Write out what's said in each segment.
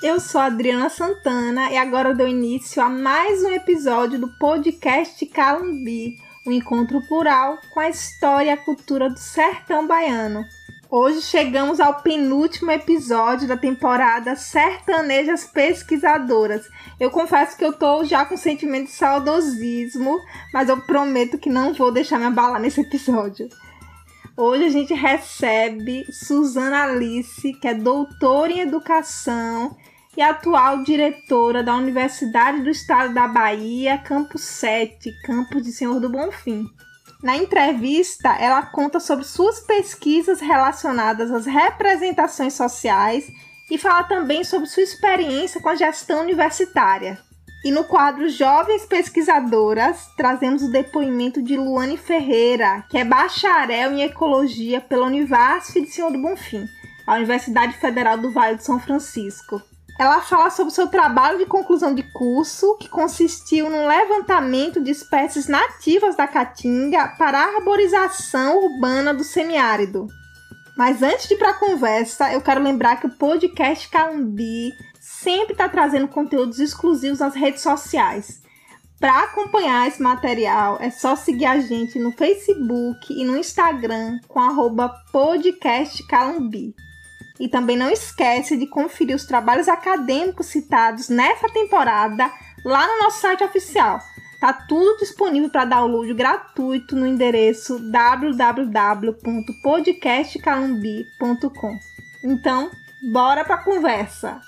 Eu sou a Adriana Santana e agora eu dou início a mais um episódio do podcast Calumbi, um encontro plural com a história e a cultura do sertão baiano. Hoje chegamos ao penúltimo episódio da temporada Sertanejas Pesquisadoras. Eu confesso que eu tô já com sentimento de saudosismo, mas eu prometo que não vou deixar me abalar nesse episódio. Hoje a gente recebe Suzana Alice, que é doutora em educação e atual diretora da Universidade do Estado da Bahia, Campus 7, campus de Senhor do Bonfim. Na entrevista, ela conta sobre suas pesquisas relacionadas às representações sociais e fala também sobre sua experiência com a gestão universitária. E no quadro Jovens Pesquisadoras, trazemos o depoimento de Luane Ferreira, que é bacharel em Ecologia pela Univasf de Senhor do Bonfim, a Universidade Federal do Vale do São Francisco. Ela fala sobre o seu trabalho de conclusão de curso, que consistiu no levantamento de espécies nativas da Caatinga para a arborização urbana do semiárido. Mas antes de ir para a conversa, eu quero lembrar que o podcast Calumbi sempre está trazendo conteúdos exclusivos nas redes sociais. Para acompanhar esse material, é só seguir a gente no Facebook e no Instagram com @podcastcalumbi. E também não esquece de conferir os trabalhos acadêmicos citados nessa temporada lá no nosso site oficial. Tá tudo disponível para download gratuito no endereço www.podcastcalumbi.com. Então, bora para a conversa!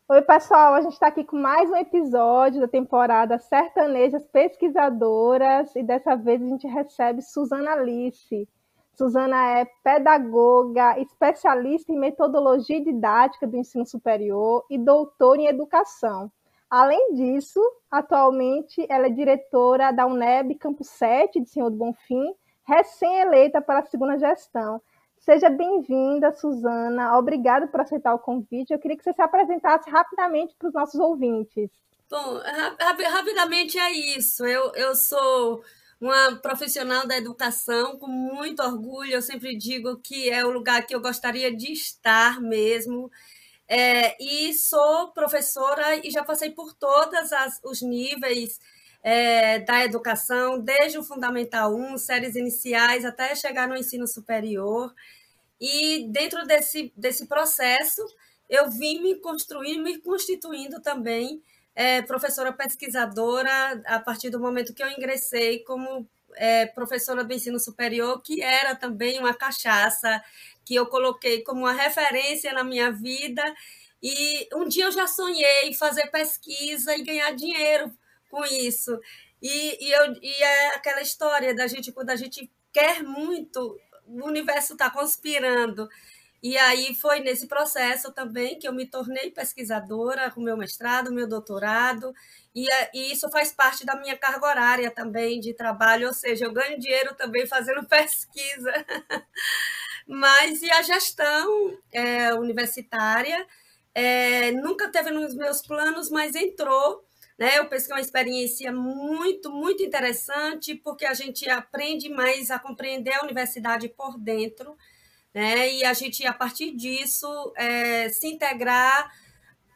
Oi, pessoal, a gente está aqui com mais um episódio da temporada Sertanejas Pesquisadoras e dessa vez a gente recebe Suzana Alice. Suzana é pedagoga, especialista em metodologia didática do ensino superior e doutora em educação. Além disso, atualmente ela é diretora da UNEB Campus 7 de Senhor do Bonfim, recém-eleita para a segunda gestão. Seja bem-vinda, Suzana. Obrigada por aceitar o convite. Eu queria que você se apresentasse rapidamente para os nossos ouvintes. Bom, rapidamente é isso. Eu sou uma profissional da educação com muito orgulho. Eu sempre digo que é o lugar que eu gostaria de estar mesmo. E sou professora e já passei por todos os níveis da educação, desde o Fundamental 1, séries iniciais, até chegar no ensino superior. E dentro desse processo, eu vim me construindo, me constituindo também professora pesquisadora a partir do momento que eu ingressei como professora do ensino superior, que era também uma cachaça que eu coloquei como uma referência na minha vida. E um dia eu já sonhei fazer pesquisa e ganhar dinheiro com isso. E é aquela história da gente, quando a gente quer muito, o universo está conspirando. E aí foi nesse processo também que eu me tornei pesquisadora com meu mestrado, meu doutorado, e isso faz parte da minha carga horária também de trabalho, ou seja, eu ganho dinheiro também fazendo pesquisa. Mas e a gestão universitária nunca teve nos meus planos, mas entrou. Né? Eu penso que é uma experiência muito, muito interessante, porque a gente aprende mais a compreender a universidade por dentro, né? E a gente, a partir disso, se integrar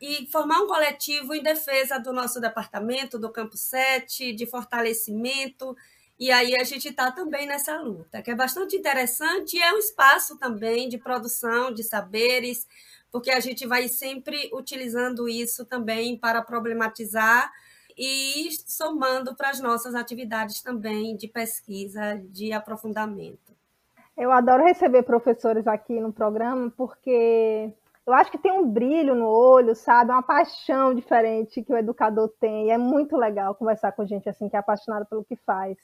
e formar um coletivo em defesa do nosso departamento, do Campus 7, de fortalecimento. E aí a gente está também nessa luta, que é bastante interessante e é um espaço também de produção de saberes, porque a gente vai sempre utilizando isso também para problematizar e somando para as nossas atividades também de pesquisa, de aprofundamento. Eu adoro receber professores aqui no programa porque eu acho que tem um brilho no olho, sabe? Uma paixão diferente que o educador tem. E é muito legal conversar com gente assim que é apaixonada pelo que faz.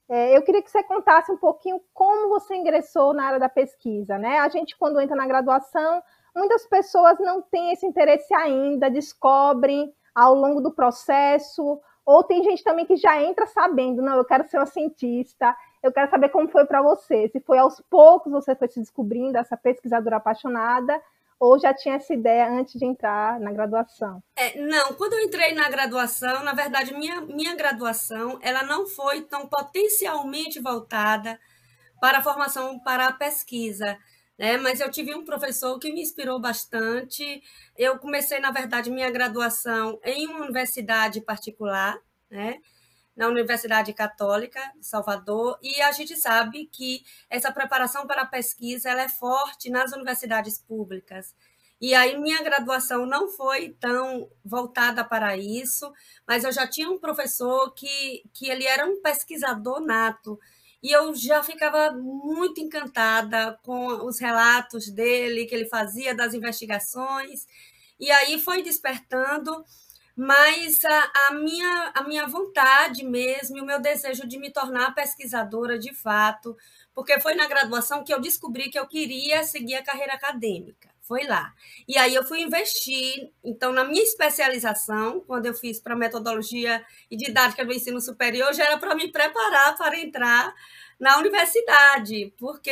Eu queria que você contasse um pouquinho como você ingressou na área da pesquisa, né? A gente, quando entra na graduação, muitas pessoas não têm esse interesse ainda, descobrem ao longo do processo, ou tem gente também que já entra sabendo, não, eu quero ser uma cientista. Eu quero saber como foi para você, se foi aos poucos você foi se descobrindo essa pesquisadora apaixonada, ou já tinha essa ideia antes de entrar na graduação? Não, quando eu entrei na graduação, na verdade, minha graduação ela não foi tão potencialmente voltada para a formação, para a pesquisa. né? Mas eu tive um professor que me inspirou bastante. Eu comecei, na verdade, minha graduação em uma universidade particular, né? Na Universidade Católica de Salvador, e a gente sabe que essa preparação para a pesquisa ela é forte nas universidades públicas. E aí minha graduação não foi tão voltada para isso, mas eu já tinha um professor que ele era um pesquisador nato, e eu já ficava muito encantada com os relatos dele, que ele fazia das investigações, e aí foi despertando mas a minha vontade mesmo, e o meu desejo de me tornar pesquisadora de fato, porque foi na graduação que eu descobri que eu queria seguir a carreira acadêmica. Foi lá. E aí eu fui investir, então, na minha especialização, quando eu fiz para metodologia e didática do ensino superior, já era para me preparar para entrar na universidade, porque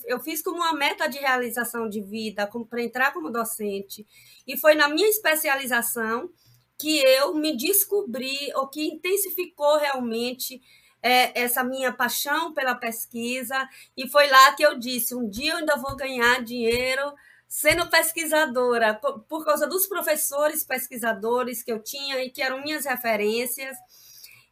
eu fiz como uma meta de realização de vida, para entrar como docente. E foi na minha especialização que eu me descobri, ou que intensificou realmente essa minha paixão pela pesquisa, e foi lá que eu disse, um dia eu ainda vou ganhar dinheiro sendo pesquisadora, por causa dos professores pesquisadores que eu tinha e que eram minhas referências,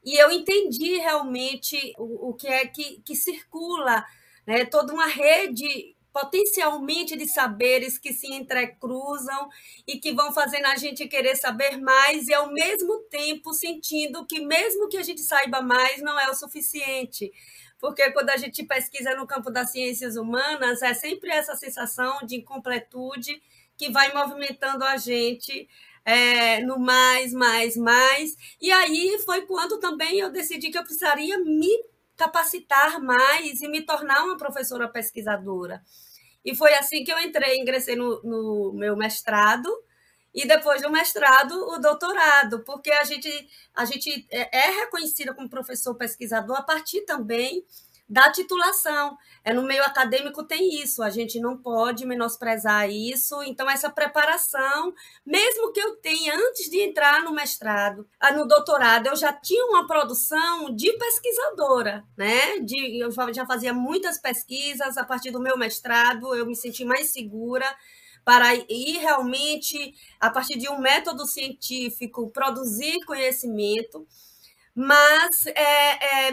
e eu entendi realmente o que é que circula, né, toda uma rede potencialmente de saberes que se entrecruzam e que vão fazendo a gente querer saber mais e, ao mesmo tempo, sentindo que, mesmo que a gente saiba mais, não é o suficiente. Porque quando a gente pesquisa no campo das ciências humanas, é sempre essa sensação de incompletude que vai movimentando a gente no mais, mais, mais. E aí foi quando também eu decidi que eu precisaria me capacitar mais e me tornar uma professora pesquisadora. E foi assim que eu ingressei no meu mestrado, e depois do mestrado, o doutorado, porque a gente é reconhecida como professor pesquisador a partir também da titulação. No meio acadêmico tem isso, a gente não pode menosprezar isso. Então, essa preparação, mesmo que eu tenha, antes de entrar no mestrado, no doutorado, eu já tinha uma produção de pesquisadora, né? Eu já fazia muitas pesquisas. A partir do meu mestrado, eu me senti mais segura para ir realmente, a partir de um método científico, produzir conhecimento. Mas,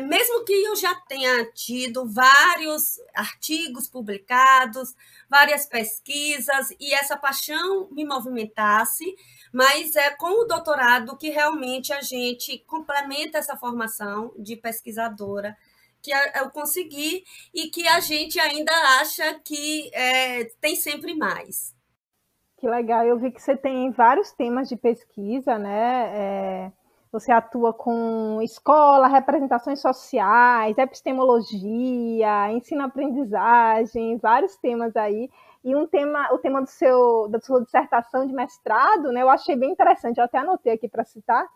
mesmo que eu já tenha tido vários artigos publicados, várias pesquisas, e essa paixão me movimentasse, mas é com o doutorado que realmente a gente complementa essa formação de pesquisadora, que eu consegui, e que a gente ainda acha que tem sempre mais. Que legal, eu vi que você tem vários temas de pesquisa, né? Você atua com escola, representações sociais, epistemologia, ensino-aprendizagem, vários temas aí. E o tema da sua dissertação de mestrado, né, eu achei bem interessante, eu até anotei aqui para citar,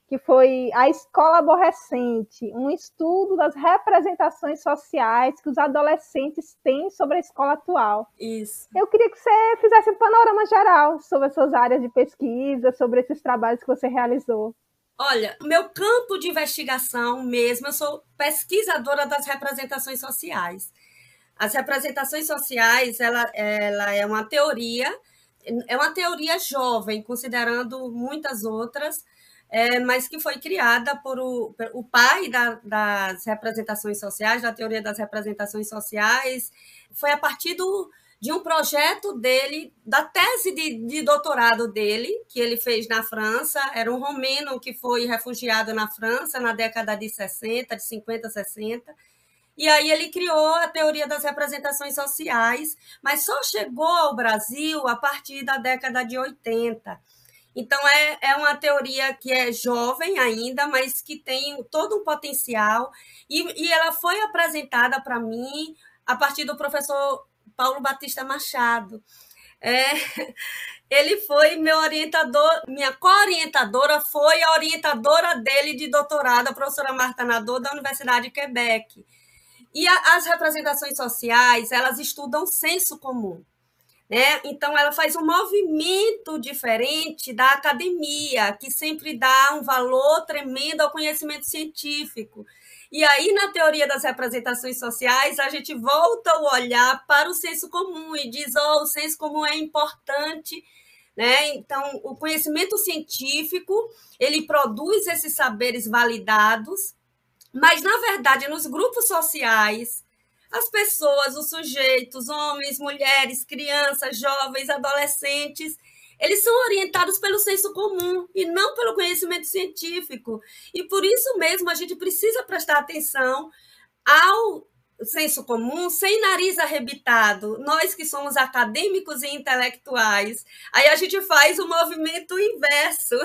que foi A Escola Aborrecente, um estudo das representações sociais que os adolescentes têm sobre a escola atual. Isso. Eu queria que você fizesse um panorama geral sobre as suas áreas de pesquisa, sobre esses trabalhos que você realizou. Olha, meu campo de investigação mesmo, eu sou pesquisadora das representações sociais. As representações sociais, ela é uma teoria jovem, considerando muitas outras, mas que foi criada por o pai das representações sociais, da teoria das representações sociais. Foi a partir de um projeto dele, da tese de doutorado dele, que ele fez na França. Era um romeno que foi refugiado na França na década de 60, de 50, 60. E aí ele criou a teoria das representações sociais, mas só chegou ao Brasil a partir da década de 80. Então, é uma teoria que é jovem ainda, mas que tem todo um potencial. E ela foi apresentada para mim a partir do professor Paulo Batista Machado. Ele foi meu orientador, minha co-orientadora foi a orientadora dele de doutorado, a professora Marta Nadeau, da Universidade de Quebec. E as representações sociais, elas estudam senso comum, né? Então, ela faz um movimento diferente da academia, que sempre dá um valor tremendo ao conhecimento científico. E aí, na teoria das representações sociais, a gente volta o olhar para o senso comum e diz, o senso comum é importante, né? Então, o conhecimento científico, ele produz esses saberes validados, mas, na verdade, nos grupos sociais, as pessoas, os sujeitos, homens, mulheres, crianças, jovens, adolescentes, eles são orientados pelo senso comum e não pelo conhecimento científico. E por isso mesmo a gente precisa prestar atenção ao senso comum sem nariz arrebitado. Nós que somos acadêmicos e intelectuais, aí a gente faz o movimento inverso.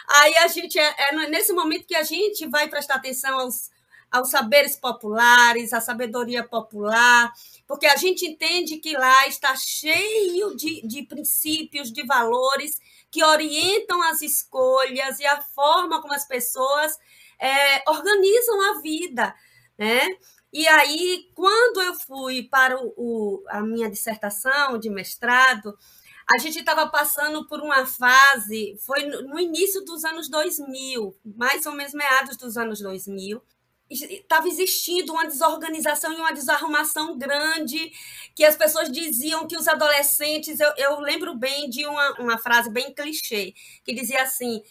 Aí a gente nesse momento que a gente vai prestar atenção aos saberes populares, à sabedoria popular, porque a gente entende que lá está cheio de princípios, de valores que orientam as escolhas e a forma como as pessoas organizam a vida, né? E aí, quando eu fui para a minha dissertação de mestrado, a gente estava passando por uma fase, foi no início dos anos 2000, mais ou menos meados dos anos 2000, estava existindo uma desorganização e uma desarrumação grande, que as pessoas diziam que os adolescentes... Eu lembro bem de uma frase bem clichê, que dizia assim,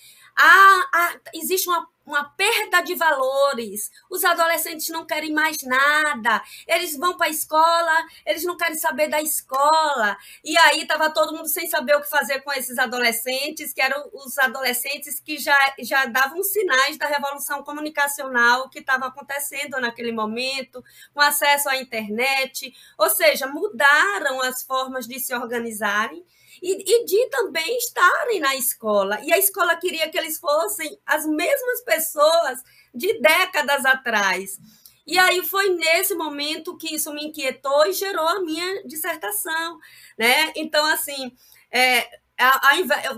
existe uma perda de valores, os adolescentes não querem mais nada, eles vão para a escola, eles não querem saber da escola, e aí estava todo mundo sem saber o que fazer com esses adolescentes, que eram os adolescentes que já davam sinais da revolução comunicacional que estava acontecendo naquele momento, com acesso à internet, ou seja, mudaram as formas de se organizarem, e de também estarem na escola. E a escola queria que eles fossem as mesmas pessoas de décadas atrás. E aí foi nesse momento que isso me inquietou e gerou a minha dissertação, né? Então, assim,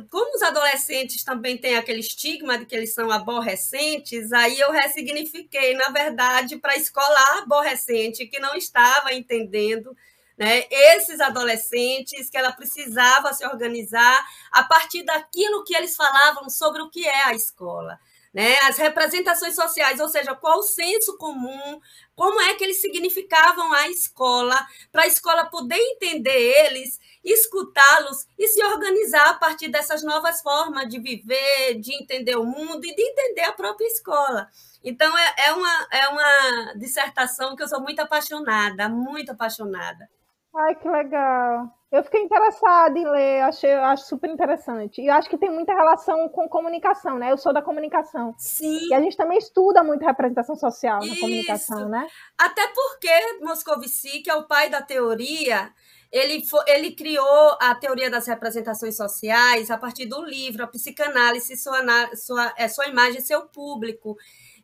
como os adolescentes também têm aquele estigma de que eles são aborrecentes, aí eu ressignifiquei, na verdade, para a escola aborrecente, que não estava entendendo, né, esses adolescentes, que ela precisava se organizar a partir daquilo que eles falavam sobre o que é a escola, né? As representações sociais, ou seja, qual o senso comum, como é que eles significavam a escola, para a escola poder entender eles, escutá-los e se organizar a partir dessas novas formas de viver, de entender o mundo e de entender a própria escola. Então, é uma dissertação que eu sou muito apaixonada, muito apaixonada. Ai, que legal. Eu fiquei interessada em ler, acho super interessante. E eu acho que tem muita relação com comunicação, né? Eu sou da comunicação. Sim. E a gente também estuda muito representação social na Isso. Comunicação, né? Até porque Moscovici, que é o pai da teoria, ele criou a teoria das representações sociais a partir do livro A Psicanálise, sua imagem e seu público.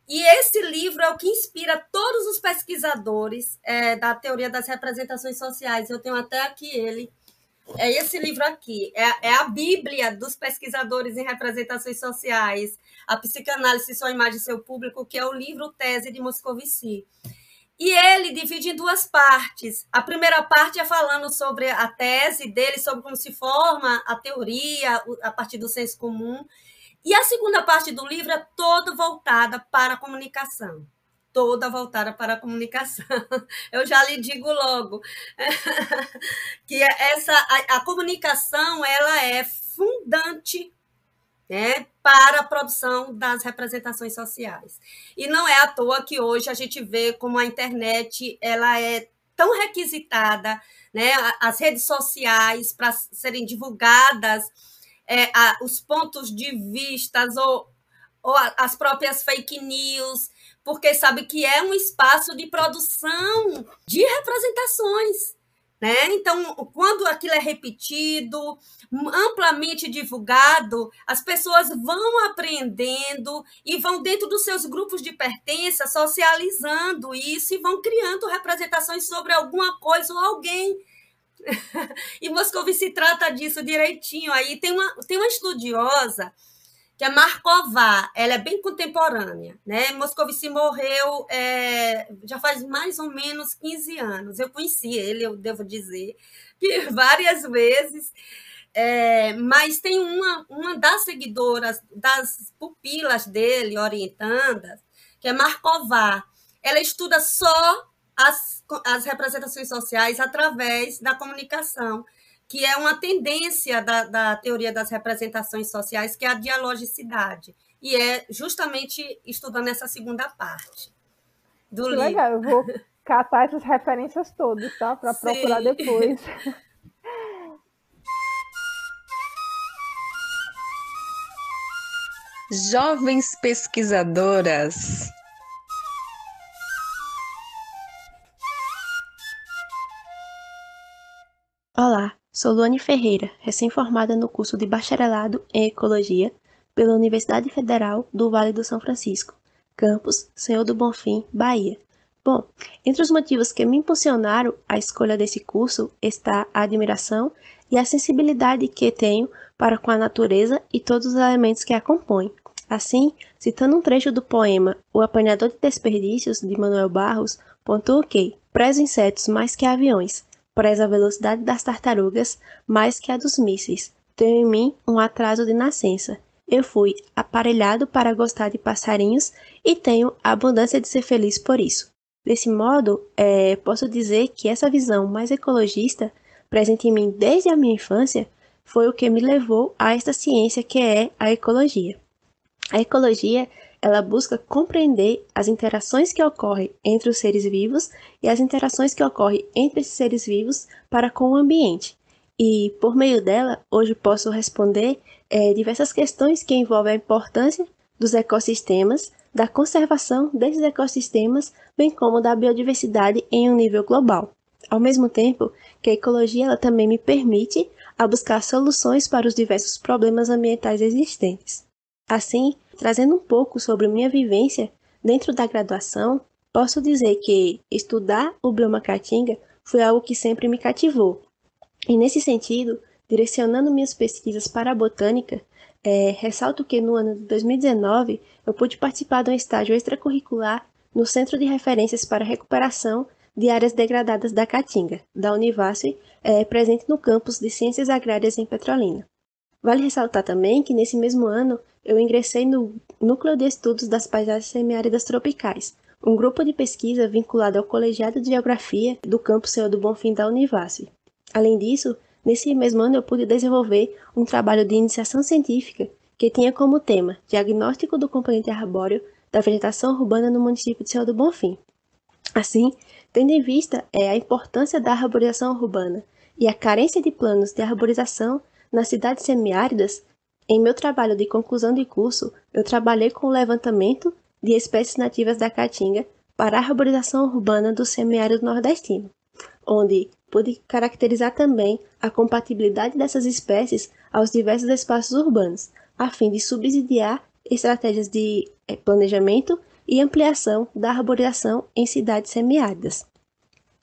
E esse livro é o que inspira todos os pesquisadores da teoria das representações sociais. Eu tenho até aqui ele. É esse livro aqui. É a Bíblia dos pesquisadores em representações sociais. A Psicanálise, sua imagem e seu público, que é o livro tese de Moscovici. E ele divide em duas partes. A primeira parte é falando sobre a tese dele, sobre como se forma a teoria a partir do senso comum. E a segunda parte do livro é toda voltada para a comunicação. Toda voltada para a comunicação. Eu já lhe digo logo que a comunicação ela é fundante, né, para a produção das representações sociais. E não é à toa que hoje a gente vê como a internet ela é tão requisitada, né, as redes sociais para serem divulgadas, os pontos de vista ou as próprias fake news, porque sabe que é um espaço de produção de representações, né? Então, quando aquilo é repetido, amplamente divulgado, as pessoas vão aprendendo e vão dentro dos seus grupos de pertença socializando isso e vão criando representações sobre alguma coisa ou alguém. E Moscovici trata disso direitinho. Aí tem uma estudiosa que é Marková, ela é bem contemporânea, né? Moscovici morreu já faz mais ou menos 15 anos. Eu conheci ele, eu devo dizer, que várias vezes, mas tem uma das seguidoras, das pupilas dele, orientandas, que é Marková. Ela estuda só as representações sociais através da comunicação, que é uma tendência da teoria das representações sociais, que é a dialogicidade. E é justamente estudando essa segunda parte do Que livro. legal, eu vou catar essas referências todas, tá? Para procurar depois. Jovens pesquisadoras. Olá, sou Luane Ferreira, recém-formada no curso de Bacharelado em Ecologia pela Universidade Federal do Vale do São Francisco, campus Senhor do Bonfim, Bahia. Bom, entre os motivos que me impulsionaram à escolha desse curso está a admiração e a sensibilidade que tenho para com a natureza e todos os elementos que a compõem. Assim, citando um trecho do poema O Apanhador de Desperdícios, de Manuel Barros, pontuo que prezo insetos mais que aviões, prezo a velocidade das tartarugas mais que a dos mísseis. Tenho em mim um atraso de nascença. Eu fui aparelhado para gostar de passarinhos e tenho a abundância de ser feliz por isso. Desse modo, posso dizer que essa visão mais ecologista, presente em mim desde a minha infância, foi o que me levou a esta ciência que é a ecologia. A ecologia, ela busca compreender as interações que ocorrem entre os seres vivos e as interações que ocorrem entre esses seres vivos para com o ambiente. E, por meio dela, hoje posso responder diversas questões que envolvem a importância dos ecossistemas, da conservação desses ecossistemas, bem como da biodiversidade em um nível global. Ao mesmo tempo que a ecologia ela também me permite a buscar soluções para os diversos problemas ambientais existentes. Assim, trazendo um pouco sobre minha vivência dentro da graduação, posso dizer que estudar o bioma caatinga foi algo que sempre me cativou. E nesse sentido, direcionando minhas pesquisas para a botânica, ressalto que no ano de 2019 eu pude participar de um estágio extracurricular no Centro de Referências para a Recuperação de Áreas Degradadas da Caatinga, da Univasf, presente no campus de Ciências Agrárias em Petrolina. Vale ressaltar também que nesse mesmo ano eu ingressei no Núcleo de Estudos das Paisagens Semiáridas Tropicais, um grupo de pesquisa vinculado ao Colegiado de Geografia do campus Senhor do Bonfim da Univasf. Além disso, nesse mesmo ano eu pude desenvolver um trabalho de iniciação científica que tinha como tema Diagnóstico do componente arbóreo da vegetação urbana no município de Senhor do Bonfim. Assim, tendo em vista a importância da arborização urbana e a carência de planos de arborização nas cidades semiáridas, em meu trabalho de conclusão de curso, eu trabalhei com o levantamento de espécies nativas da caatinga para a arborização urbana do semiárido nordestino, onde pude caracterizar também a compatibilidade dessas espécies aos diversos espaços urbanos, a fim de subsidiar estratégias de planejamento e ampliação da arborização em cidades semiáridas.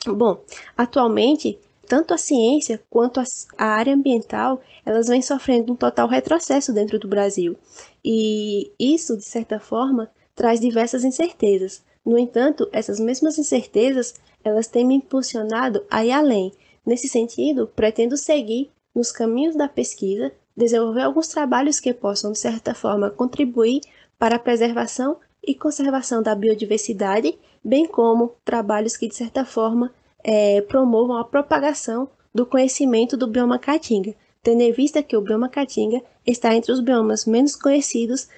Bom, atualmente, tanto a ciência quanto a área ambiental, elas vêm sofrendo um total retrocesso dentro do Brasil. E isso, de certa forma, traz diversas incertezas. No entanto, essas mesmas incertezas, elas têm me impulsionado a ir além. Nesse sentido, pretendo seguir nos caminhos da pesquisa, desenvolver alguns trabalhos que possam, de certa forma, contribuir para a preservação e conservação da biodiversidade, bem como trabalhos que, de certa forma, promovam a propagação do conhecimento do bioma caatinga, tendo em vista que o bioma caatinga está entre os biomas menos conhecidos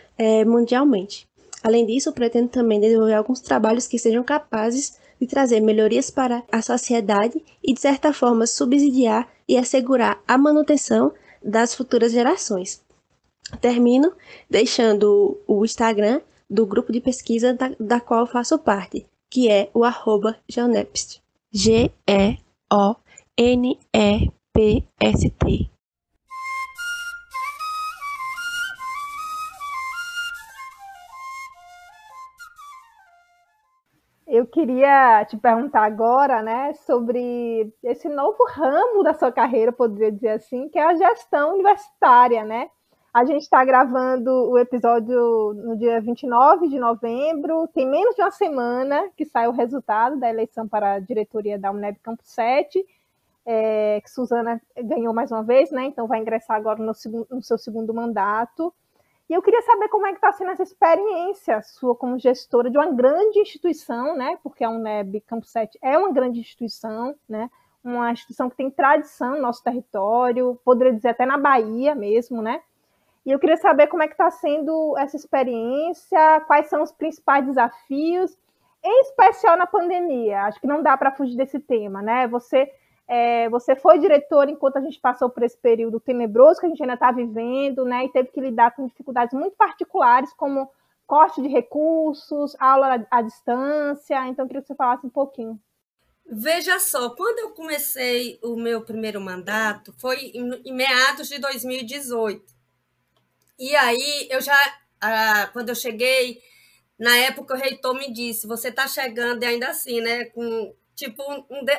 mundialmente. Além disso, pretendo também desenvolver alguns trabalhos que sejam capazes de trazer melhorias para a sociedade e, de certa forma, subsidiar e assegurar a manutenção das futuras gerações. Termino deixando o Instagram do grupo de pesquisa da qual eu faço parte, que é o @geonepst. GEONEPST. Eu queria te perguntar agora, né, sobre esse novo ramo da sua carreira, poderia dizer assim, que é a gestão universitária, né? A gente está gravando o episódio no dia 29 de novembro, tem menos de uma semana que sai o resultado da eleição para a diretoria da UNEB Campus 7, que Suzana ganhou mais uma vez, né? Então vai ingressar agora no seu segundo mandato. E eu queria saber como é que está sendo essa experiência sua como gestora de uma grande instituição, né? Porque a UNEB Campus 7 é uma grande instituição, né? Uma instituição que tem tradição no nosso território, poderia dizer até na Bahia mesmo, né? E eu queria saber como é que está sendo essa experiência, quais são os principais desafios, em especial na pandemia. Acho que não dá para fugir desse tema, né? Você foi diretor enquanto a gente passou por esse período tenebroso que a gente ainda está vivendo, né? E teve que lidar com dificuldades muito particulares, como corte de recursos, aula à distância. Então, eu queria que você falasse um pouquinho. Veja só, quando eu comecei o meu primeiro mandato, foi em meados de 2018. E aí, quando eu cheguei, na época o reitor me disse, você está chegando, e ainda assim, né, com tipo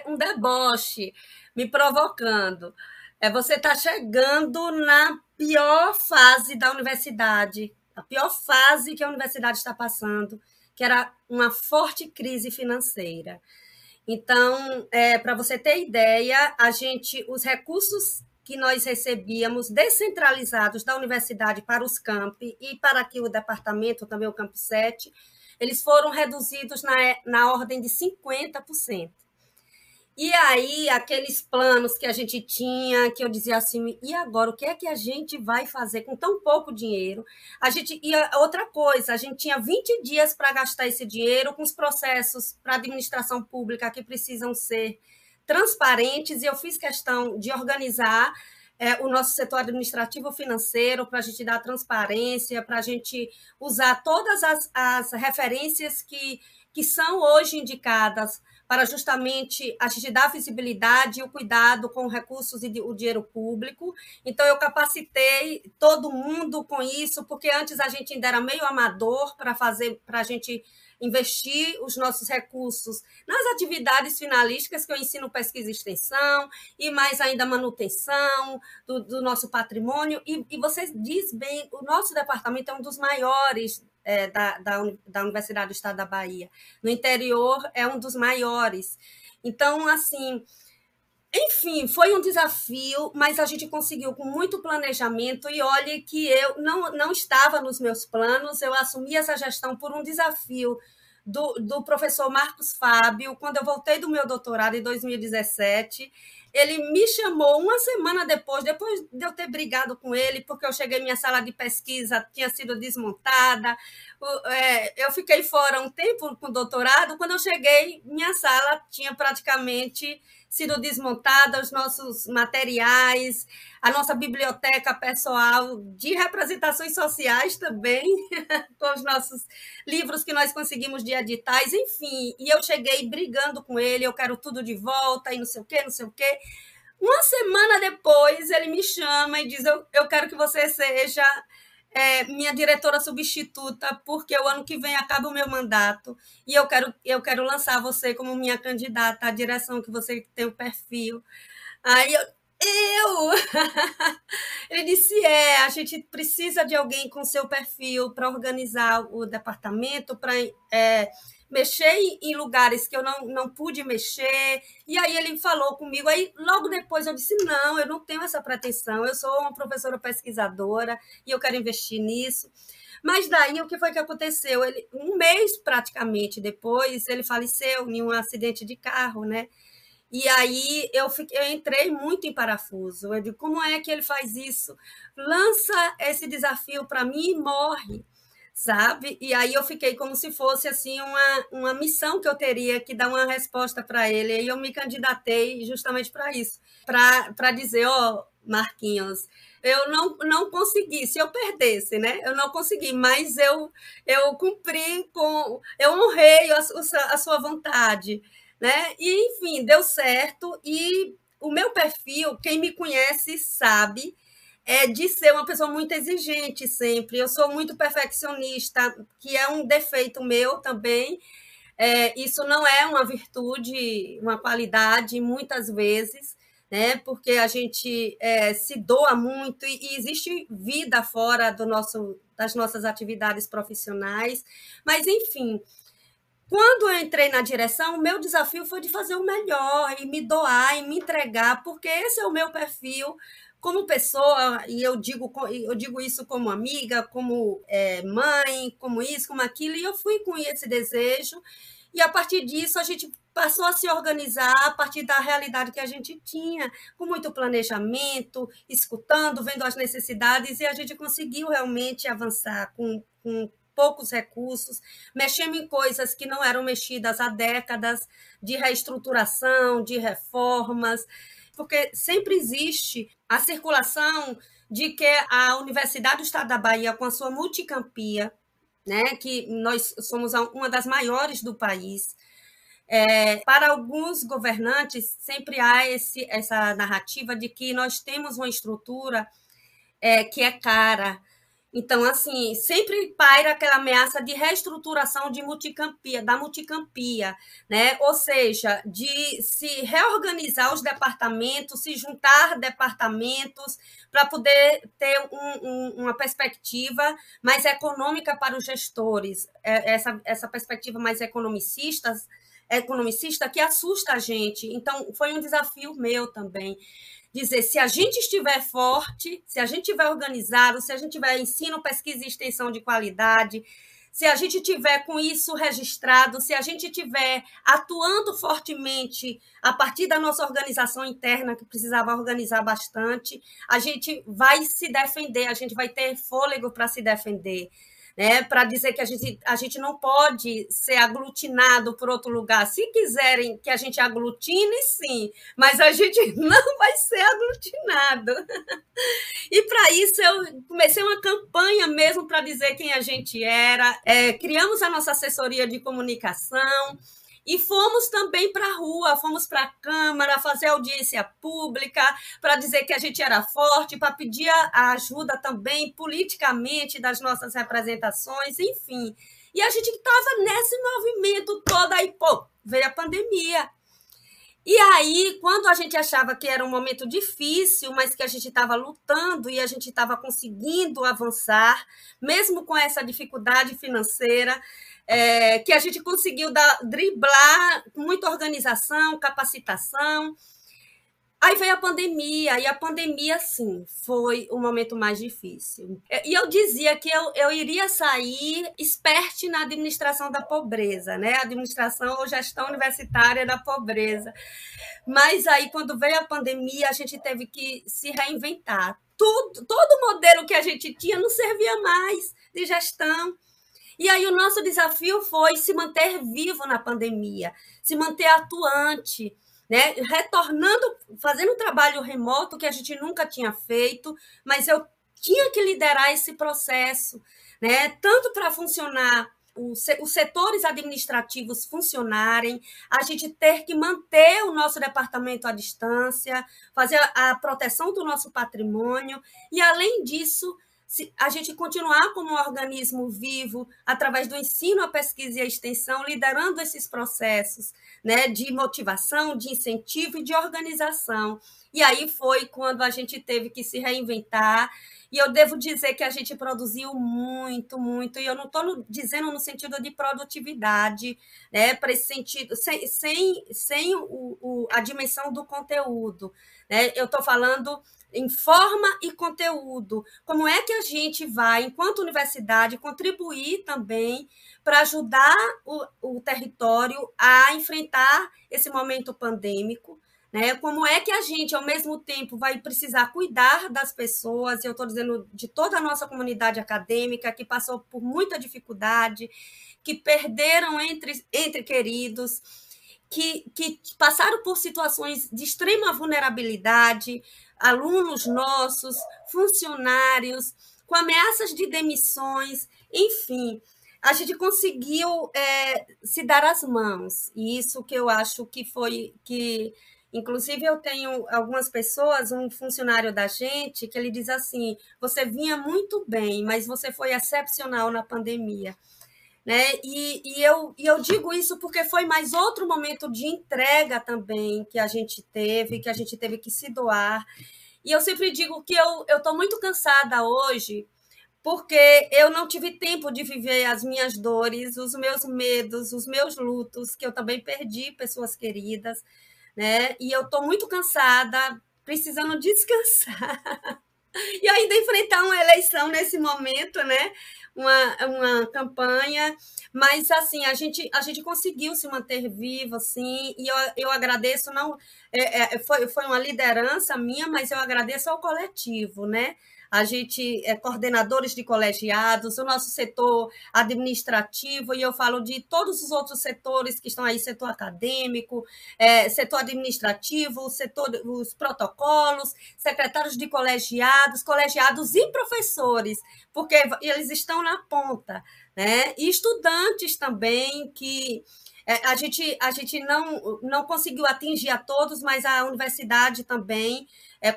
um deboche, me provocando. Você está chegando na pior fase da universidade, a pior fase que a universidade está passando, que era uma forte crise financeira. Então, para você ter ideia, os recursos que nós recebíamos descentralizados da universidade para os campi e para aqui o departamento, também o Campus 7, eles foram reduzidos na ordem de 50%. E aí, aqueles planos que a gente tinha, que eu dizia assim, e agora, o que é que a gente vai fazer com tão pouco dinheiro? Outra coisa, a gente tinha 20 dias para gastar esse dinheiro com os processos para a administração pública que precisam ser transparentes, e eu fiz questão de organizar o nosso setor administrativo financeiro para a gente dar transparência, para a gente usar todas as referências que são hoje indicadas para justamente a gente dar visibilidade e o cuidado com recursos e o dinheiro público. Então, eu capacitei todo mundo com isso, porque antes a gente ainda era meio amador para a gente investir os nossos recursos nas atividades finalísticas, que eu ensino pesquisa e extensão, e mais ainda manutenção do nosso patrimônio. E você diz bem, o nosso departamento é um dos maiores da Universidade do Estado da Bahia. No interior, é um dos maiores. Então, assim, enfim, foi um desafio, mas a gente conseguiu com muito planejamento, e olhe que eu não estava nos meus planos, eu assumi essa gestão por um desafio do professor Marcos Fábio, quando eu voltei do meu doutorado em 2017, ele me chamou uma semana depois de eu ter brigado com ele, porque eu cheguei, minha sala de pesquisa tinha sido desmontada, eu fiquei fora um tempo com o doutorado, quando eu cheguei, minha sala tinha praticamente sido desmontada, os nossos materiais, a nossa biblioteca pessoal de representações sociais também, com os nossos livros que nós conseguimos de editais, enfim. E eu cheguei brigando com ele, eu quero tudo de volta, e não sei o quê, não sei o quê. Uma semana depois, ele me chama e diz, eu quero que você seja minha diretora substituta, porque o ano que vem acaba o meu mandato e eu quero lançar você como minha candidata à direção, que você tem o perfil. Aí ele disse, a gente precisa de alguém com seu perfil para organizar o departamento, para mexer em lugares que eu não pude mexer. E aí ele falou comigo, aí logo depois eu disse, não, eu não tenho essa pretensão, eu sou uma professora pesquisadora e eu quero investir nisso. Mas daí o que foi que aconteceu? Um mês praticamente depois, ele faleceu em um acidente de carro, né? E aí eu entrei muito em parafuso. Eu digo, como é que ele faz isso? Lança esse desafio para mim e morre, sabe? E aí eu fiquei como se fosse assim uma missão que eu teria que dar uma resposta para ele. E eu me candidatei justamente para isso, para dizer, Marquinhos, eu não consegui, se eu perdesse, né? Eu não consegui, mas eu cumpri eu honrei a sua vontade, né? E, enfim, deu certo. E o meu perfil, quem me conhece sabe, de ser uma pessoa muito exigente sempre. Eu sou muito perfeccionista, que é um defeito meu também. Isso não é uma virtude, uma qualidade, muitas vezes, né? Porque a gente se doa muito e existe vida fora das nossas atividades profissionais. Mas, enfim, quando eu entrei na direção, o meu desafio foi de fazer o melhor e me doar e me entregar, porque esse é o meu perfil, como pessoa, e eu digo isso como amiga, como mãe, como isso, como aquilo, e eu fui com esse desejo, e a partir disso a gente passou a se organizar a partir da realidade que a gente tinha, com muito planejamento, escutando, vendo as necessidades, e a gente conseguiu realmente avançar com poucos recursos, mexendo em coisas que não eram mexidas há décadas, de reestruturação, de reformas, porque sempre existe a circulação de que a Universidade do Estado da Bahia, com a sua multicampia, né, que nós somos uma das maiores do país, para alguns governantes sempre há essa narrativa de que nós temos uma estrutura que é cara. Então, assim, sempre paira aquela ameaça de reestruturação da multicampia, né? Ou seja, de se reorganizar os departamentos, se juntar departamentos para poder ter uma perspectiva mais econômica para os gestores, essa perspectiva mais economicista que assusta a gente. Então, foi um desafio meu também, dizer, se a gente estiver forte, se a gente estiver organizado, se a gente tiver ensino, pesquisa e extensão de qualidade, se a gente tiver com isso registrado, se a gente tiver atuando fortemente a partir da nossa organização interna, que precisava organizar bastante, a gente vai se defender, a gente vai ter fôlego para se defender, né? Para dizer que a gente não pode ser aglutinado por outro lugar. Se quiserem que a gente aglutine, sim, mas a gente não vai ser aglutinado. E para isso eu comecei uma campanha mesmo para dizer quem a gente era, criamos a nossa assessoria de comunicação, e fomos também para a rua, fomos para a Câmara fazer audiência pública, para dizer que a gente era forte, para pedir a ajuda também politicamente das nossas representações, enfim. E a gente estava nesse movimento todo, aí, veio a pandemia. E aí, quando a gente achava que era um momento difícil, mas que a gente estava lutando e a gente estava conseguindo avançar, mesmo com essa dificuldade financeira, que a gente conseguiu driblar com muita organização, capacitação. Aí veio a pandemia, e a pandemia, sim, foi o momento mais difícil. E eu dizia que eu iria sair expert na administração da pobreza, né? Administração ou gestão universitária da pobreza. Mas aí, quando veio a pandemia, a gente teve que se reinventar. Todo o modelo que a gente tinha não servia mais de gestão. E aí o nosso desafio foi se manter vivo na pandemia, se manter atuante, né? Retornando, fazendo um trabalho remoto que a gente nunca tinha feito, mas eu tinha que liderar esse processo, né? Tanto para funcionar, os setores administrativos funcionarem, a gente ter que manter o nosso departamento à distância, fazer a proteção do nosso patrimônio, e, além disso, a gente continuar como um organismo vivo, através do ensino, a pesquisa e a extensão, liderando esses processos, né, de motivação, de incentivo e de organização. E aí foi quando a gente teve que se reinventar, e eu devo dizer que a gente produziu muito, muito, e eu não estou dizendo no sentido de produtividade, né, para esse sentido, sem a dimensão do conteúdo, né? Eu estou falando em forma e conteúdo. Como é que a gente vai, enquanto universidade, contribuir também para ajudar o território a enfrentar esse momento pandêmico, né? Como é que a gente, ao mesmo tempo, vai precisar cuidar das pessoas, eu estou dizendo de toda a nossa comunidade acadêmica, que passou por muita dificuldade, que perderam entre queridos, que passaram por situações de extrema vulnerabilidade, alunos nossos, funcionários, com ameaças de demissões, enfim, a gente conseguiu se dar as mãos, e isso que eu acho que foi que, inclusive eu tenho algumas pessoas, um funcionário da gente, que ele diz assim, você vinha muito bem, mas você foi excepcional na pandemia. Né? E eu digo isso porque foi mais outro momento de entrega também que a gente teve que se doar. E eu sempre digo que eu estou muito cansada hoje porque eu não tive tempo de viver as minhas dores, os meus medos, os meus lutos, que eu também perdi pessoas queridas, né? E eu estou muito cansada, precisando descansar. E ainda enfrentar uma eleição nesse momento, né? Uma campanha, mas assim a gente conseguiu se manter vivo, assim, e eu agradeço, não foi uma liderança minha, mas eu agradeço ao coletivo, né? A gente é coordenadores de colegiados, o nosso setor administrativo, e eu falo de todos os outros setores que estão aí, setor acadêmico, setor administrativo, os protocolos, secretários de colegiados e professores, porque eles estão na ponta, né? E estudantes também, que a gente não conseguiu atingir a todos, mas a universidade também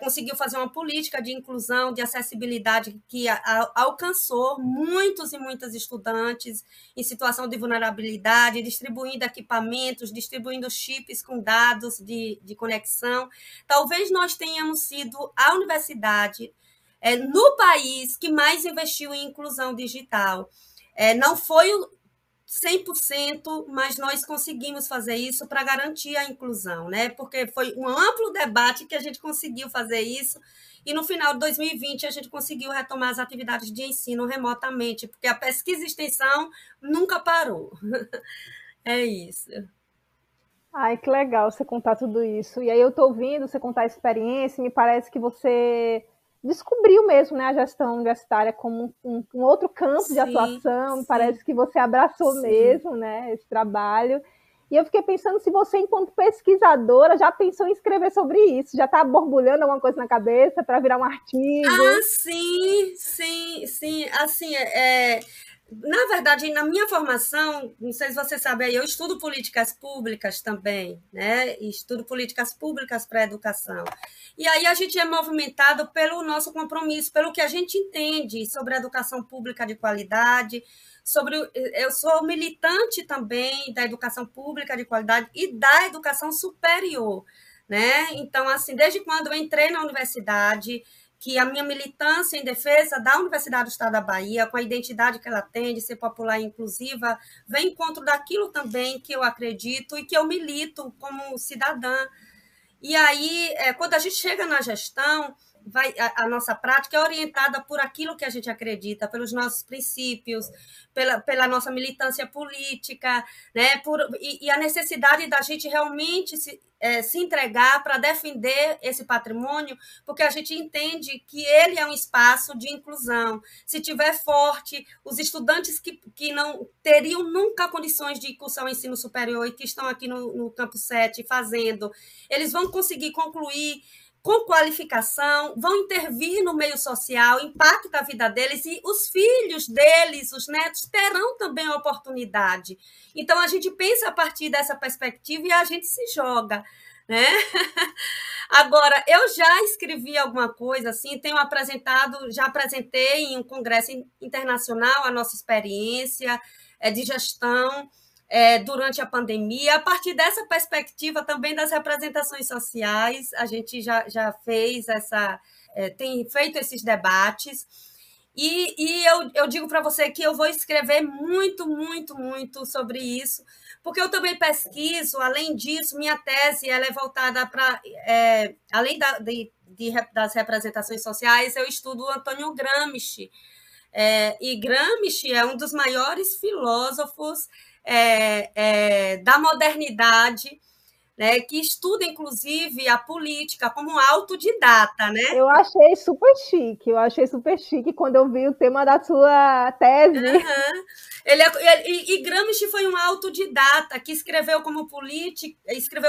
conseguiu fazer uma política de inclusão, de acessibilidade que alcançou muitos e muitas estudantes em situação de vulnerabilidade, distribuindo equipamentos, distribuindo chips com dados de conexão. Talvez nós tenhamos sido a universidade no país que mais investiu em inclusão digital. Não foi 100%, mas nós conseguimos fazer isso para garantir a inclusão, né? Porque foi um amplo debate que a gente conseguiu fazer isso, e no final de 2020 a gente conseguiu retomar as atividades de ensino remotamente, porque a pesquisa e extensão nunca parou. É isso. Ai, que legal você contar tudo isso. E aí eu estou ouvindo você contar a experiência, e me parece que você descobriu mesmo, né, a gestão universitária como um outro campo de atuação. Me parece que você abraçou mesmo, né, esse trabalho. E eu fiquei pensando se você, enquanto pesquisadora, já pensou em escrever sobre isso, já está borbulhando alguma coisa na cabeça para virar um artigo? Ah, sim. Assim, na verdade, na minha formação, não sei se você sabe, eu estudo políticas públicas também, né? Estudo políticas públicas para a educação. E aí a gente é movimentado pelo nosso compromisso, pelo que a gente entende sobre a educação pública de qualidade, eu sou militante também da educação pública de qualidade e da educação superior, né? Então, assim, desde quando eu entrei na universidade, que a minha militância em defesa da Universidade do Estado da Bahia, com a identidade que ela tem de ser popular e inclusiva, vem em encontro daquilo também que eu acredito e que eu milito como cidadã. E aí, quando a gente chega na gestão, a nossa prática é orientada por aquilo que a gente acredita, pelos nossos princípios, pela nossa militância política, né? E a necessidade da gente realmente se entregar para defender esse patrimônio, porque a gente entende que ele é um espaço de inclusão. Se tiver forte, os estudantes que não teriam nunca condições de cursar o ensino superior e que estão aqui no Campus 7 fazendo, eles vão conseguir concluir com qualificação, vão intervir no meio social, impacta a vida deles, e os filhos deles, os netos, terão também a oportunidade. Então, a gente pensa a partir dessa perspectiva e a gente se joga, né? Agora, eu já escrevi alguma coisa assim, já apresentei em um congresso internacional a nossa experiência de gestão durante a pandemia. A partir dessa perspectiva também das representações sociais, a gente já fez tem feito esses debates. E eu digo para você que eu vou escrever muito, muito, muito sobre isso, porque eu também pesquiso. Além disso, minha tese ela é voltada para, além das representações sociais, eu estudo o Antônio Gramsci. E Gramsci é um dos maiores filósofos da modernidade, né, que estuda, inclusive, a política como autodidata, né? Eu achei super chique quando eu vi o tema da sua tese. Uhum. E Gramsci foi um autodidata que escreveu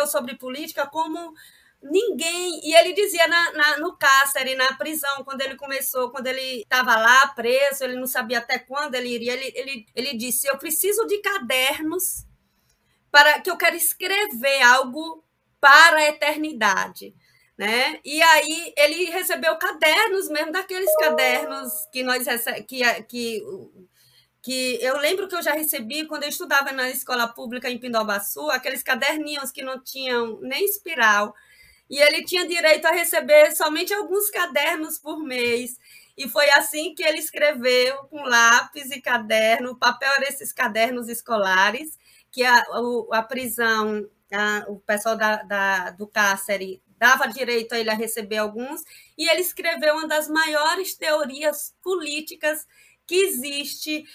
sobre política como ninguém. E ele dizia no cárcere, na prisão, quando ele estava lá preso, ele não sabia até quando ele iria, ele disse: eu preciso de cadernos para que eu quero escrever algo para a eternidade, né? E aí ele recebeu cadernos mesmo, daqueles cadernos que eu lembro que eu já recebi quando eu estudava na escola pública em Pindobaçu, aqueles caderninhos que não tinham nem espiral, e ele tinha direito a receber somente alguns cadernos por mês. E foi assim que ele escreveu, com lápis e caderno. O papel era esses cadernos escolares, que a prisão, o pessoal do cárcere dava direito a ele a receber alguns, e ele escreveu uma das maiores teorias políticas que existe,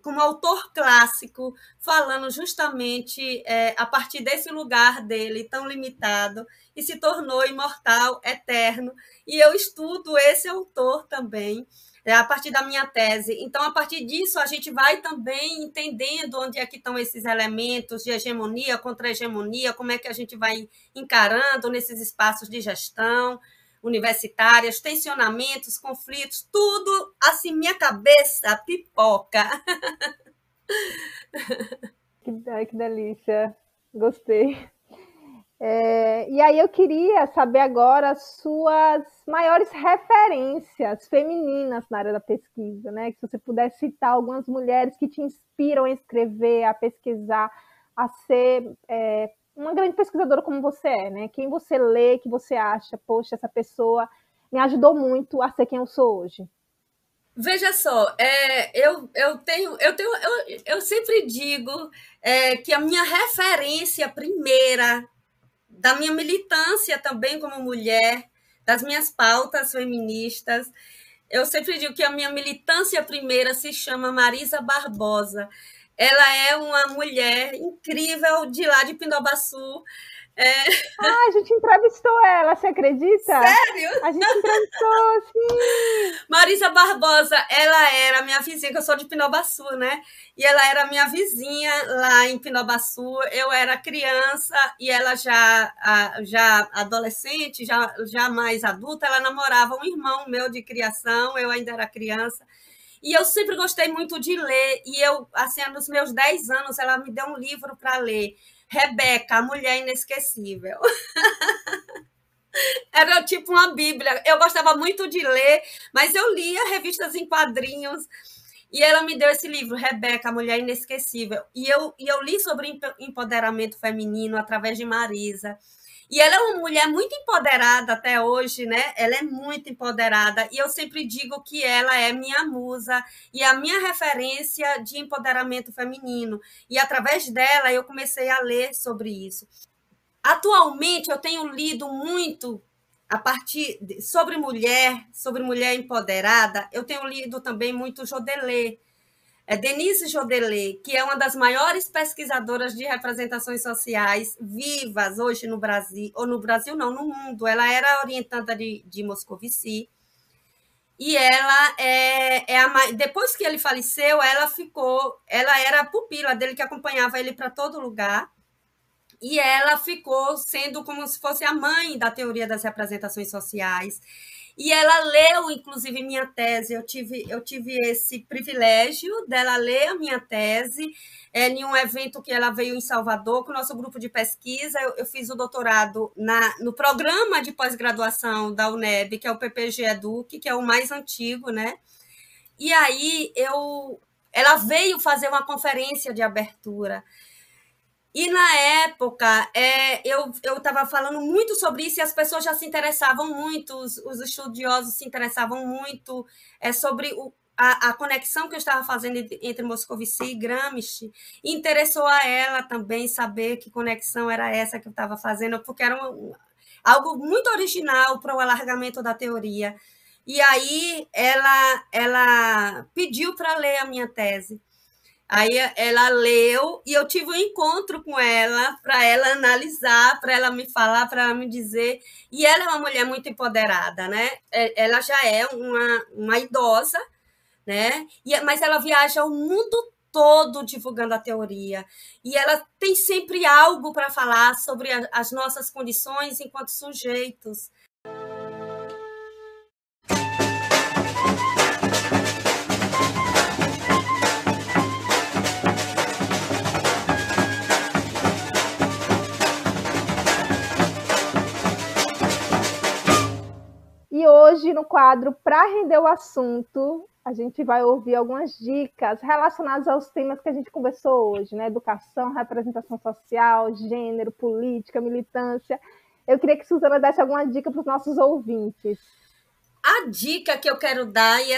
como autor clássico, falando justamente a partir desse lugar dele tão limitado, e se tornou imortal, eterno. E eu estudo esse autor também, a partir da minha tese. Então, a partir disso, a gente vai também entendendo onde é que estão esses elementos de hegemonia, contra-hegemonia, como é que a gente vai encarando nesses espaços de gestão universitárias, tensionamentos, conflitos, tudo assim, minha cabeça pipoca. Que delícia, gostei. E aí eu queria saber agora suas maiores referências femininas na área da pesquisa, né? Que se você pudesse citar algumas mulheres que te inspiram a escrever, a pesquisar, a ser uma grande pesquisadora como você é, né? Quem você lê, que você acha, poxa, essa pessoa me ajudou muito a ser quem eu sou hoje. Veja só, eu sempre digo que a minha referência primeira da minha militância também como mulher, das minhas pautas feministas, eu sempre digo que a minha militância primeira se chama Marisa Barbosa. Ela é uma mulher incrível de lá de Pindobaçu. A gente entrevistou ela, você acredita? Sério? A gente entrevistou, sim! Marisa Barbosa, ela era minha vizinha, que eu sou de Pindobaçu, né? E ela era minha vizinha lá em Pindobaçu. Eu era criança e ela já adolescente, já mais adulta, ela namorava um irmão meu de criação, eu ainda era criança. E eu sempre gostei muito de ler. E eu, assim, nos meus 10 anos, ela me deu um livro para ler. Rebeca, a Mulher Inesquecível. Era tipo uma bíblia. Eu gostava muito de ler, mas eu lia revistas em quadrinhos. E ela me deu esse livro, Rebeca, a Mulher Inesquecível. E eu li sobre empoderamento feminino através de Marisa. E ela é uma mulher muito empoderada até hoje, né? Ela é muito empoderada. E eu sempre digo que ela é minha musa e a minha referência de empoderamento feminino. E através dela eu comecei a ler sobre isso. Atualmente eu tenho lido muito sobre mulher empoderada. Eu tenho lido também muito Jodelet. Denise Jodelet, que é uma das maiores pesquisadoras de representações sociais vivas hoje no Brasil, ou no Brasil não, no mundo. Ela era orientanda de Moscovici, e ela depois que ele faleceu, ela era a pupila dele, que acompanhava ele para todo lugar, e ela ficou sendo como se fosse a mãe da teoria das representações sociais. E ela leu, inclusive, minha tese. Eu tive esse privilégio dela ler a minha tese em um evento que ela veio em Salvador, com o nosso grupo de pesquisa. Eu fiz o doutorado no programa de pós-graduação da UNEB, que é o PPG Educ, que é o mais antigo, né? E aí ela veio fazer uma conferência de abertura. E, na época, eu estava falando muito sobre isso e as pessoas já se interessavam muito, os estudiosos se interessavam muito sobre a conexão que eu estava fazendo entre Moscovici e Gramsci. E interessou a ela também saber que conexão era essa que eu estava fazendo, porque era algo muito original para o alargamento da teoria. E aí ela pediu para ler a minha tese. Aí ela leu e eu tive um encontro com ela para ela analisar, para ela me falar, para ela me dizer. E ela é uma mulher muito empoderada, né? Ela já é uma idosa, né? Mas ela viaja o mundo todo divulgando a teoria. E ela tem sempre algo para falar sobre as nossas condições enquanto sujeitos. E hoje, no quadro Para Render o Assunto, a gente vai ouvir algumas dicas relacionadas aos temas que a gente conversou hoje, né? Educação, representação social, gênero, política, militância. Eu queria que Suzana desse alguma dica para os nossos ouvintes. A dica que eu quero dar, e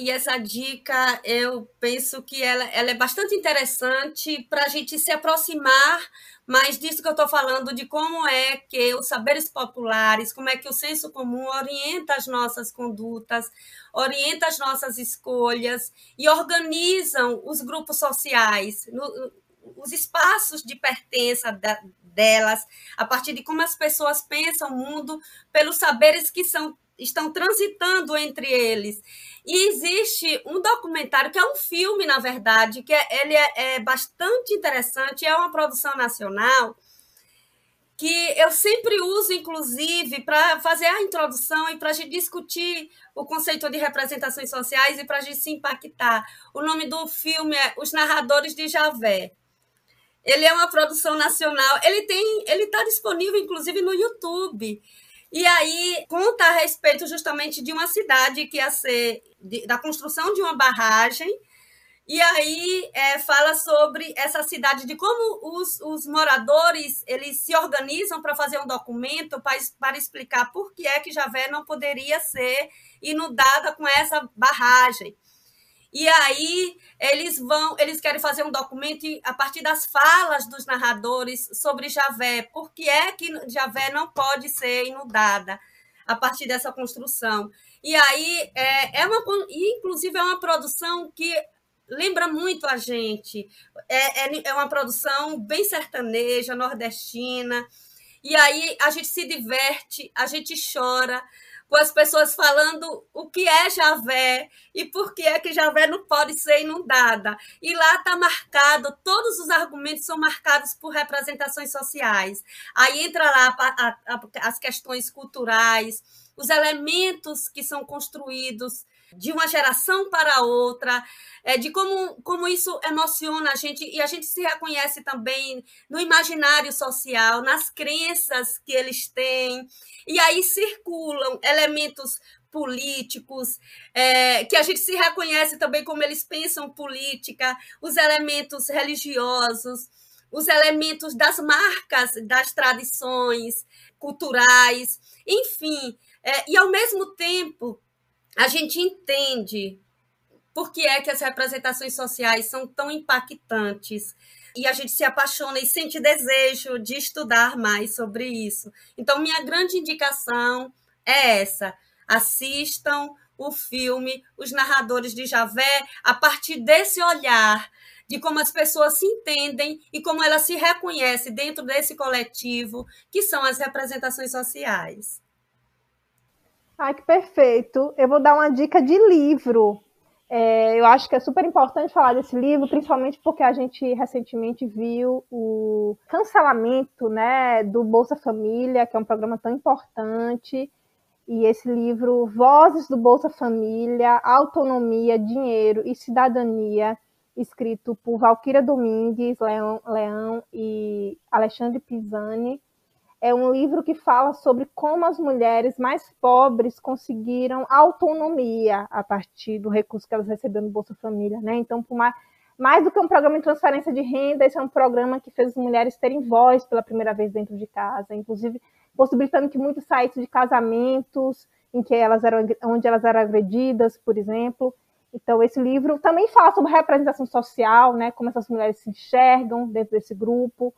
essa dica eu penso que ela é bastante interessante para a gente se aproximar mais disso que eu estou falando, de como é que os saberes populares, como é que o senso comum orienta as nossas condutas, orienta as nossas escolhas e organizam os grupos sociais, os espaços de pertença delas, a partir de como as pessoas pensam o mundo, pelos saberes que estão transitando entre eles. E existe um documentário, que é um filme, na verdade, que ele é bastante interessante, é uma produção nacional, que eu sempre uso, inclusive, para fazer a introdução e para a gente discutir o conceito de representações sociais e para a gente se impactar. O nome do filme é Os Narradores de Javé. Ele é uma produção nacional, ele está disponível, inclusive, no YouTube. E aí conta a respeito justamente de uma cidade que ia ser da construção de uma barragem, e aí fala sobre essa cidade, de como os moradores eles se organizam para fazer um documento para explicar por que é que Javé não poderia ser inundada com essa barragem. E aí eles querem fazer um documento a partir das falas dos narradores sobre Javé, por que é que Javé não pode ser inundada a partir dessa construção. E aí inclusive é uma produção que lembra muito a gente, é uma produção bem sertaneja, nordestina, e aí a gente se diverte, a gente chora, com as pessoas falando o que é Javé e por que é que Javé não pode ser inundada. E lá está marcado, todos os argumentos são marcados por representações sociais. Aí entra lá as questões culturais, os elementos que são construídos de uma geração para outra, de como isso emociona a gente, e a gente se reconhece também no imaginário social, nas crenças que eles têm, e aí circulam elementos políticos, que a gente se reconhece também como eles pensam política, os elementos religiosos, os elementos das marcas, das tradições culturais, enfim, e ao mesmo tempo a gente entende por que é que as representações sociais são tão impactantes e a gente se apaixona e sente desejo de estudar mais sobre isso. Então, minha grande indicação é essa: assistam o filme Os Narradores de Javé a partir desse olhar de como as pessoas se entendem e como elas se reconhecem dentro desse coletivo que são as representações sociais. Ai, que perfeito. Eu vou dar uma dica de livro. Eu acho que é super importante falar desse livro, principalmente porque a gente recentemente viu o cancelamento, né, do Bolsa Família, que é um programa tão importante. E esse livro, Vozes do Bolsa Família, Autonomia, Dinheiro e Cidadania, escrito por Valquíria Domingues Leão e Alexandre Pisani, é um livro que fala sobre como as mulheres mais pobres conseguiram autonomia a partir do recurso que elas receberam no Bolsa Família, né? Então, por mais do que um programa de transferência de renda, esse é um programa que fez as mulheres terem voz pela primeira vez dentro de casa, inclusive possibilitando que muitos saíssem de casamentos onde elas eram agredidas, por exemplo. Então, esse livro também fala sobre representação social, né? Como essas mulheres se enxergam dentro desse grupo,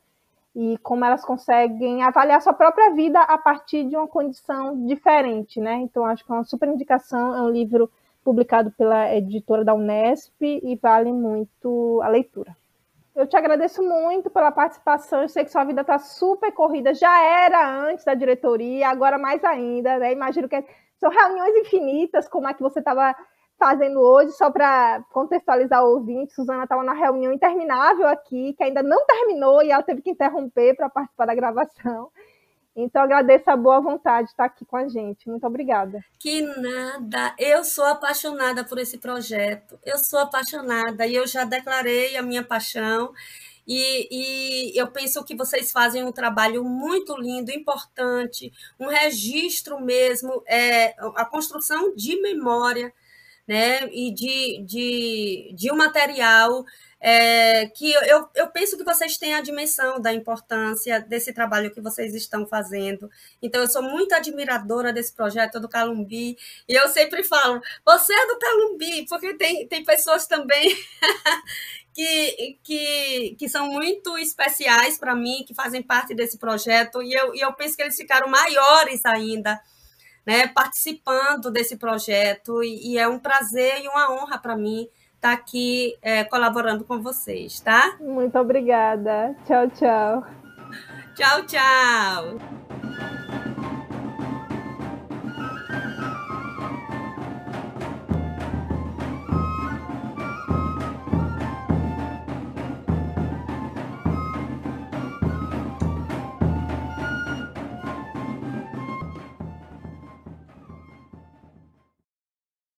e como elas conseguem avaliar sua própria vida a partir de uma condição diferente, né? Então, acho que é uma super indicação, é um livro publicado pela editora da Unesp e vale muito a leitura. Eu te agradeço muito pela participação, eu sei que sua vida está super corrida, já era antes da diretoria, agora mais ainda, né? Imagino que são reuniões infinitas, como é que você estava fazendo hoje, só para contextualizar o ouvinte. Suzana estava na reunião interminável aqui, que ainda não terminou, e ela teve que interromper para participar da gravação. Então, agradeço a boa vontade de estar aqui com a gente. Muito obrigada. Que nada! Eu sou apaixonada por esse projeto. Eu sou apaixonada, e eu já declarei a minha paixão. E eu penso que vocês fazem um trabalho muito lindo, importante, um registro mesmo, a construção de memória, né, e de um material que eu penso que vocês têm a dimensão da importância desse trabalho que vocês estão fazendo. Então, eu sou muito admiradora desse projeto do Calumbi, e eu sempre falo, você é do Calumbi, porque tem pessoas também que são muito especiais para mim, que fazem parte desse projeto, e eu penso que eles ficaram maiores ainda, né, participando desse projeto, e é um prazer e uma honra para mim estar aqui colaborando com vocês, tá? Muito obrigada. Tchau, tchau. Tchau, tchau.